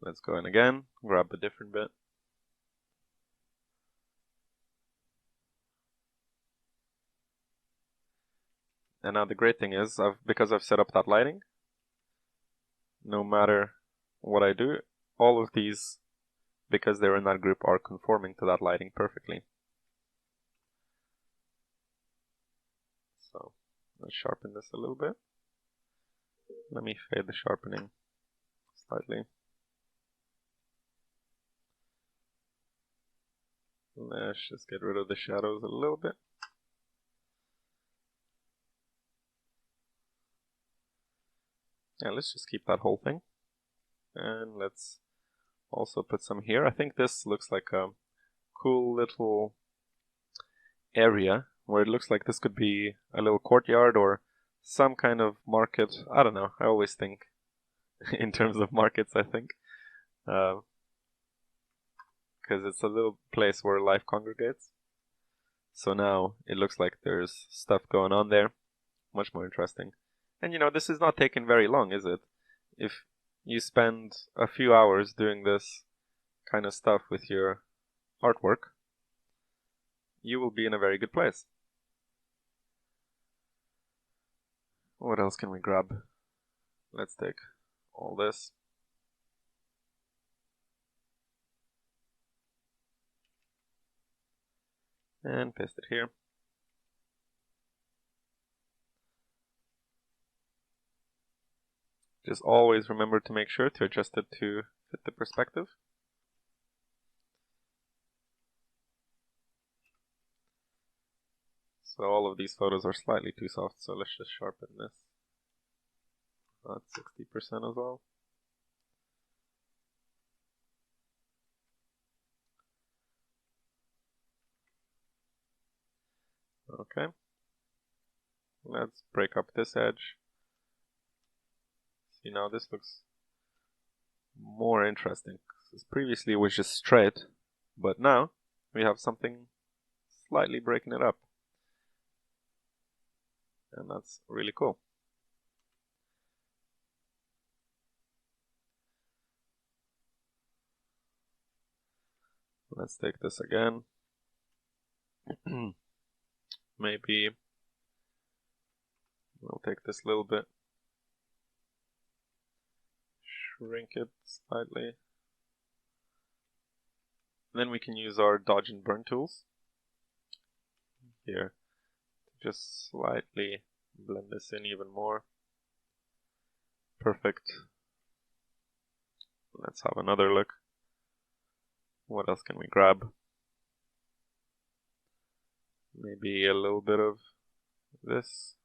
Let's go in again, grab a different bit. And now the great thing is, because I've set up that lighting, no matter what I do, all of these, because they're in that group, are conforming to that lighting perfectly. So let's sharpen this a little bit. Let me fade the sharpening slightly. Let's just get rid of the shadows a little bit. Yeah, let's just keep that whole thing. And let's also put some here. I think this looks like a cool little area where it looks like this could be a little courtyard or some kind of market. I don't know. I always think in terms of markets, I think. Because it's a little place where life congregates. So now it looks like there's stuff going on there. Much more interesting. And you know, this is not taking very long, is it? If you spend a few hours doing this kind of stuff with your artwork, you will be in a very good place. What else can we grab? Let's take all this. And paste it here. Just always remember to make sure to adjust it to fit the perspective. So all of these photos are slightly too soft, so let's just sharpen this. That's 60% as well. Okay. Let's break up this edge. See, now this looks more interesting. Because previously it was just straight, but now we have something slightly breaking it up. And that's really cool. Let's take this again. Maybe we'll take this little bit, shrink it slightly. Then we can use our dodge and burn tools here to just slightly blend this in even more. Perfect. Let's have another look. What else can we grab? Maybe a little bit of this.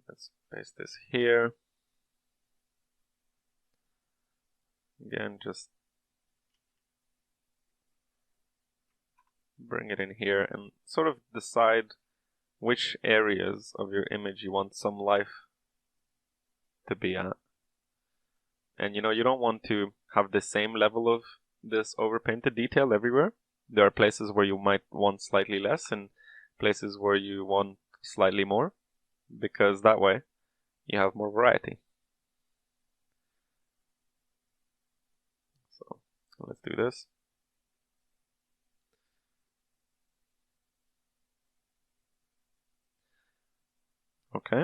Let's paste this here. Again, just bring it in here and sort of decide which areas of your image you want some life to be at. And you know, you don't want to have the same level of this overpainted detail everywhere. There are places where you might want slightly less and places where you want slightly more, because that way you have more variety. So let's do this. Okay.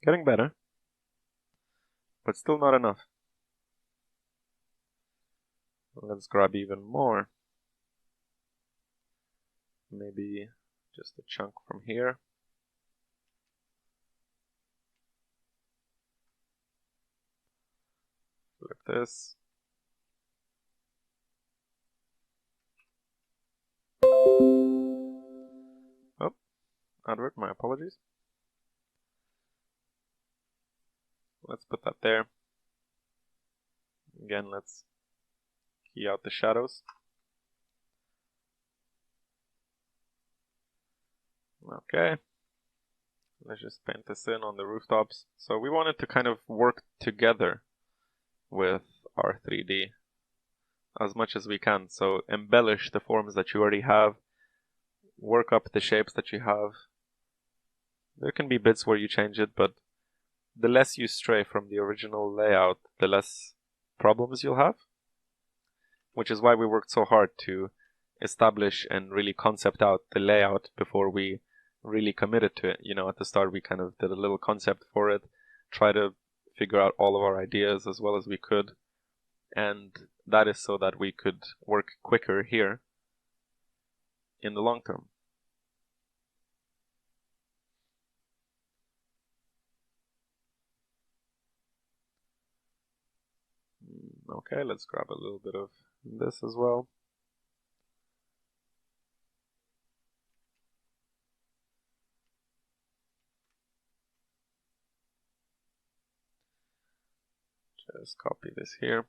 Getting better, but still not enough. Let's grab even more. Maybe just a chunk from here. Flip this. Oh, advert, my apologies. Let's put that there. Again, let's key out the shadows. Okay. Let's just paint this in on the rooftops. So we wanted to kind of work together with our 3D as much as we can. So embellish the forms that you already have work up the shapes that you have. There can be bits where you change it, but the less you stray from the original layout, the less problems you'll have. Which is why we worked so hard to establish and really concept out the layout before we really committed to it. You know, at the start we kind of did a little concept for it, try to figure out all of our ideas as well as we could, and that is so that we could work quicker here in the long term. Okay, let's grab a little bit of this as well. Just copy this here.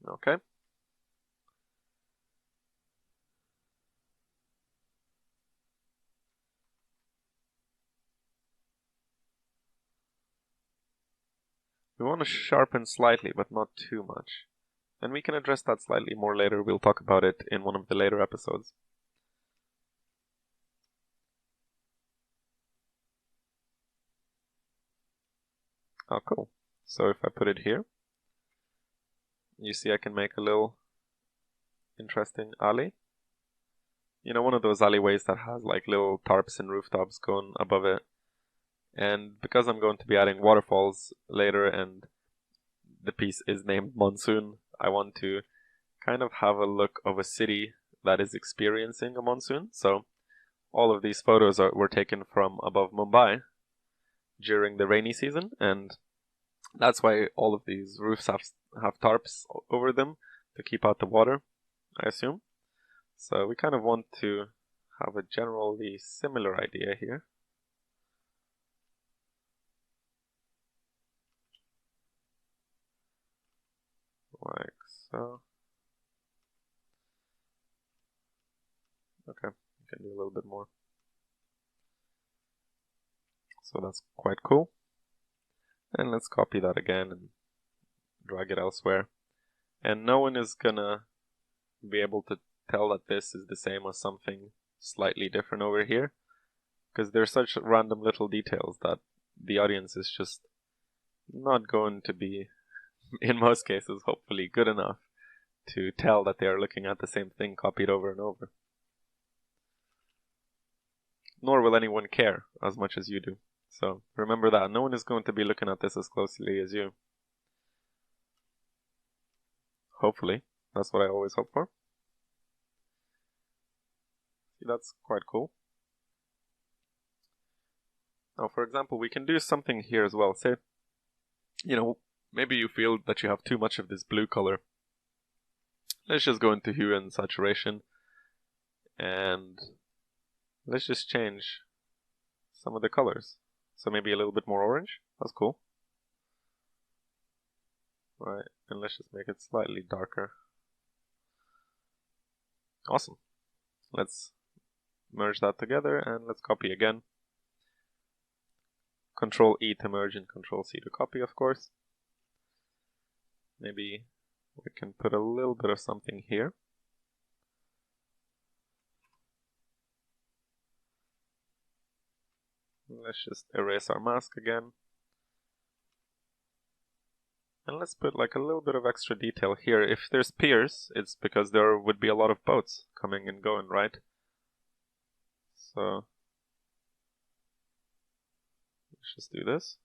Okay. We want to sharpen slightly, but not too much. And we can address that slightly more later. We'll talk about it in one of the later episodes. Oh, cool. So if I put it here, you see I can make a little interesting alley. You know, one of those alleyways that has like little tarps and rooftops going above it. And because I'm going to be adding waterfalls later and the piece is named Monsoon, I want to kind of have a look of a city that is experiencing a monsoon. So all of these photos were taken from above Mumbai during the rainy season, and that's why all of these roofs have tarps over them to keep out the water, I assume. So we kind of want to have a generally similar idea here. Like so. Okay, we can do a little bit more. So that's quite cool. And let's copy that again and drag it elsewhere. And no one is gonna be able to tell that this is the same as something slightly different over here, because they're such random little details that the audience is just not going to be, in most cases, hopefully good enough to tell that they are looking at the same thing copied over and over. Nor will anyone care as much as you do. So remember that. No one is going to be looking at this as closely as you. Hopefully. That's what I always hope for. See, that's quite cool. Now, for example, we can do something here as well. Say, you know, maybe you feel that you have too much of this blue color. Let's just go into hue and saturation. And let's just change some of the colors. So maybe a little bit more orange. That's cool. Right, and let's just make it slightly darker. Awesome. Let's merge that together and let's copy again. Control E to merge and Control C to copy, of course. Maybe we can put a little bit of something here. Let's just erase our mask again. And let's put like a little bit of extra detail here. If there's piers, it's because there would be a lot of boats coming and going, right? So let's just do this.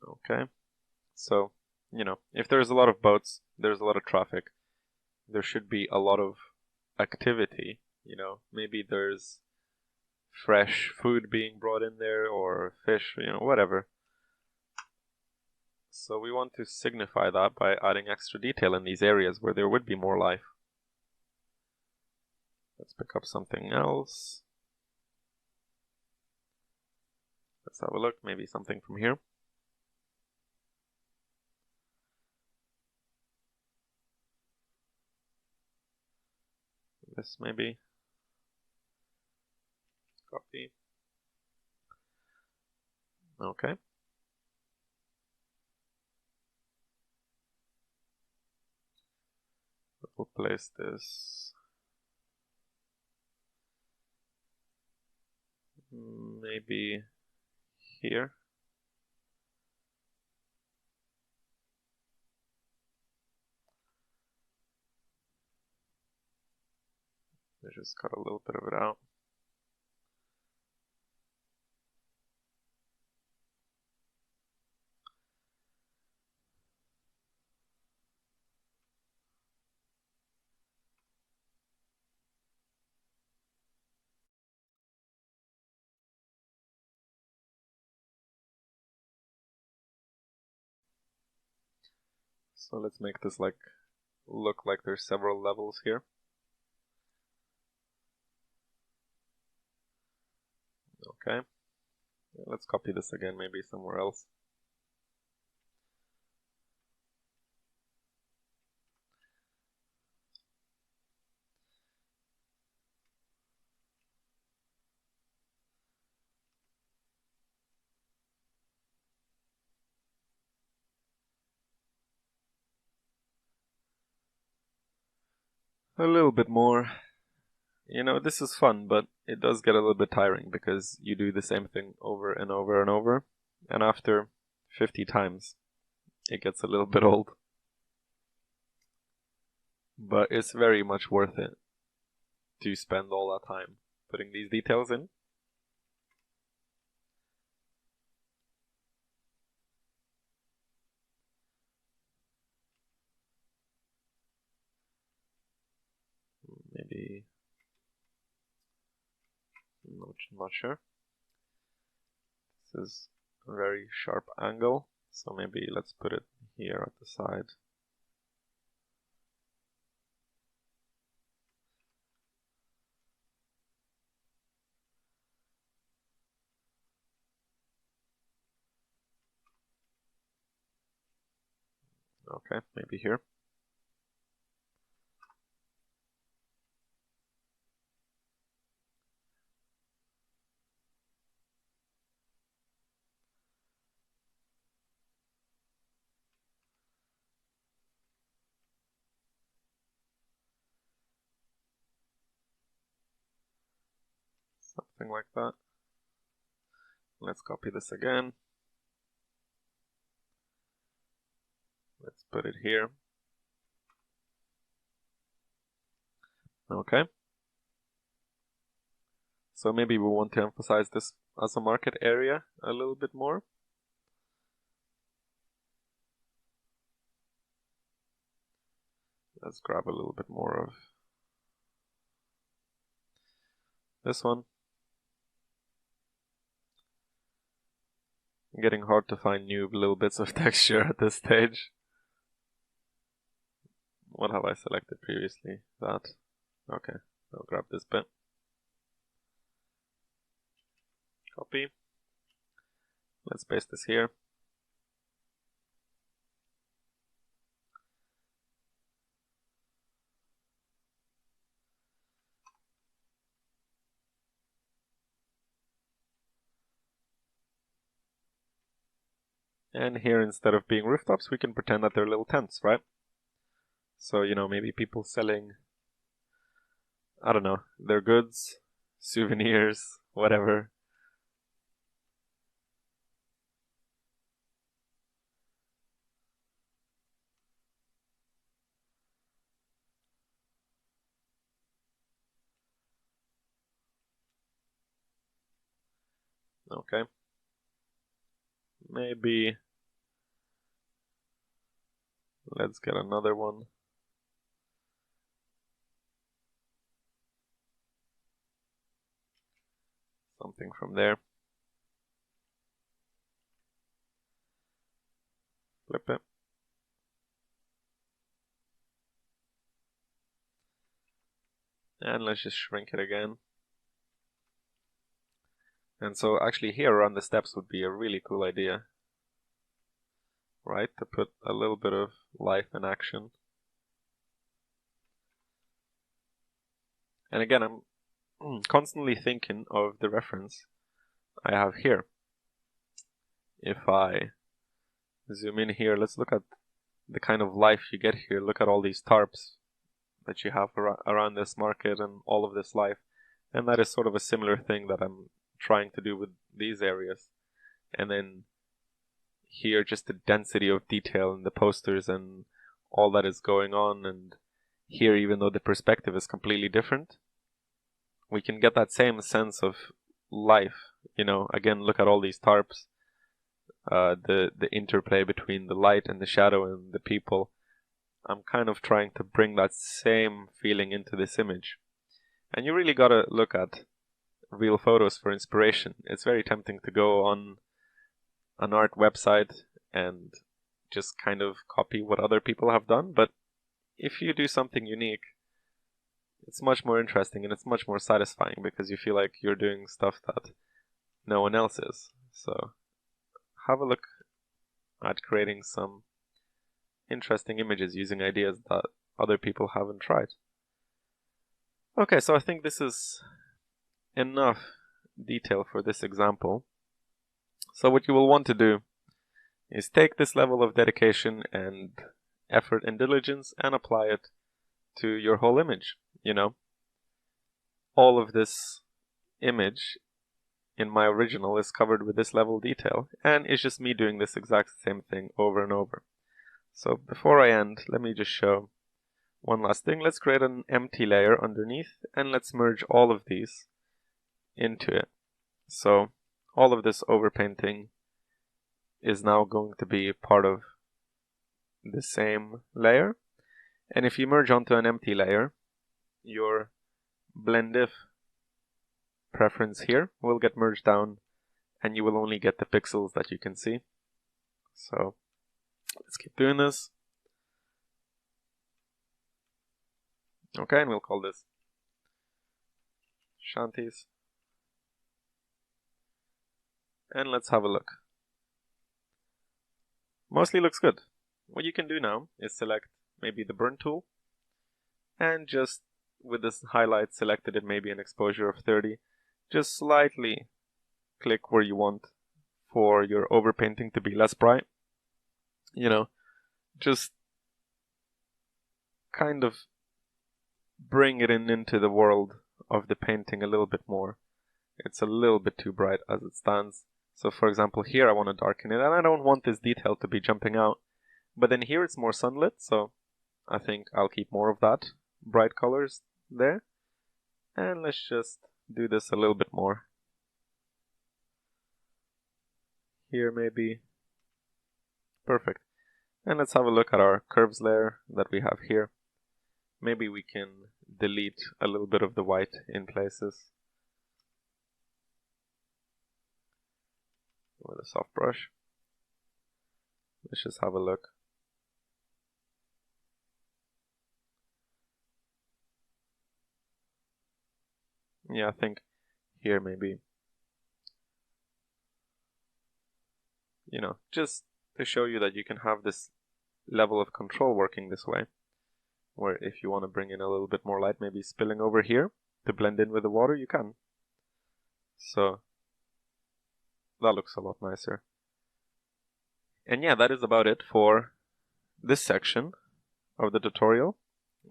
Okay. So, you know, if there's a lot of boats, there's a lot of traffic. There should be a lot of activity, you know. Maybe there's fresh food being brought in there or fish, you know, whatever. So we want to signify that by adding extra detail in these areas where there would be more life. Let's pick up something else. Let's have a look, maybe something from here. This maybe. Copy. Okay. we'll place this maybe here. I just cut a little bit of it out. So let's make this like look like there's several levels here. Okay, let's copy this again, maybe somewhere else. A little bit more. You know, this is fun, but it does get a little bit tiring because you do the same thing over and over and over, and after 50 times it gets a little bit old. But it's very much worth it to spend all that time putting these details in. Maybe, not sure. This is a very sharp angle, so maybe let's put it here at the side. Okay, maybe here. Something like that. Let's copy this again. Let's put it here. Okay. So maybe we want to emphasize this as a market area a little bit more. Let's grab a little bit more of this one. Getting hard to find new little bits of texture at this stage. What have I selected previously? That. Okay, I'll grab this bit. Copy. Let's paste this here. And here, instead of being rooftops, we can pretend that they're little tents, right? So, you know, maybe people selling, I don't know, their goods, souvenirs, whatever. Okay. Maybe let's get another one. Something from there. Flip it. And let's just shrink it again. And so actually here around the steps would be a really cool idea, right? To put a little bit of life and action. And again, I'm constantly thinking of the reference I have here. If I zoom in here, let's look at the kind of life you get here. Look at all these tarps that you have around this market and all of this life. And that is sort of a similar thing that I'm trying to do with these areas. And then here, just the density of detail in the posters and all that is going on. And here, even though the perspective is completely different, we can get that same sense of life. You know, again, look at all these tarps. The interplay between the light and the shadow and the people. I'm kind of trying to bring that same feeling into this image. And you really gotta look at real photos for inspiration. It's very tempting to go on an art website and just kind of copy what other people have done, but if you do something unique, it's much more interesting and it's much more satisfying because you feel like you're doing stuff that no one else is. So have a look at creating some interesting images using ideas that other people haven't tried. Okay, so I think this is enough detail for this example. So what you will want to do is take this level of dedication and effort and diligence and apply it to your whole image. You know, all of this image in my original is covered with this level of detail, and it's just me doing this exact same thing over and over. So before I end, let me just show one last thing. Let's create an empty layer underneath and let's merge all of these into it. So all of this overpainting is now going to be part of the same layer. And if you merge onto an empty layer, your blend if preference here will get merged down and you will only get the pixels that you can see. So let's keep doing this. Okay, and we'll call this Shanties. And let's have a look. Mostly looks good. What you can do now is select maybe the burn tool and just with this highlight selected at maybe an exposure of 30, just slightly click where you want for your overpainting to be less bright. You know, just kind of bring it into the world of the painting a little bit more. It's a little bit too bright as it stands. So for example here I want to darken it and I don't want this detail to be jumping out. But then here it's more sunlit, so I think I'll keep more of that bright colors there. And let's just do this a little bit more. Here maybe. Perfect. And let's have a look at our curves layer that we have here. Maybe we can delete a little bit of the white in places with a soft brush. Let's just have a look. Yeah, I think here maybe, you know, just to show you that you can have this level of control working this way, where if you want to bring in a little bit more light, maybe spilling over here to blend in with the water, you can. So that looks a lot nicer. And yeah, that is about it for this section of the tutorial.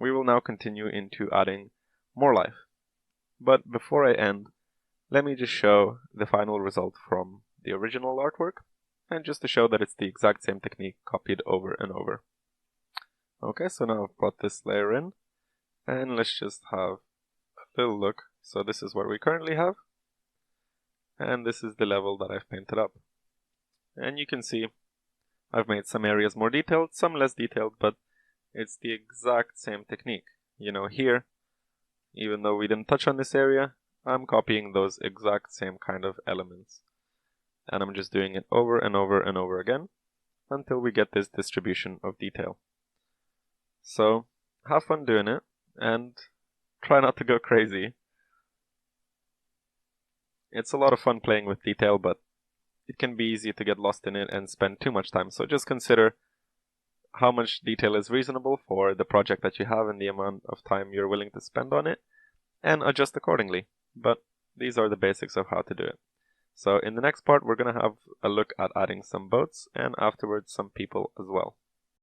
We will now continue into adding more life. But before I end, let me just show the final result from the original artwork, and just to show that it's the exact same technique copied over and over. Okay, so now I've brought this layer in, and let's just have a little look. So this is what we currently have, and this is the level that I've painted up. And you can see I've made some areas more detailed, some less detailed, but it's the exact same technique. You know, here, even though we didn't touch on this area, I'm copying those exact same kind of elements. And I'm just doing it over and over and over again until we get this distribution of detail. So have fun doing it and try not to go crazy. It's a lot of fun playing with detail, but it can be easy to get lost in it and spend too much time. So just consider how much detail is reasonable for the project that you have and the amount of time you're willing to spend on it, and adjust accordingly. But these are the basics of how to do it. So in the next part, we're going to have a look at adding some boats and afterwards some people as well.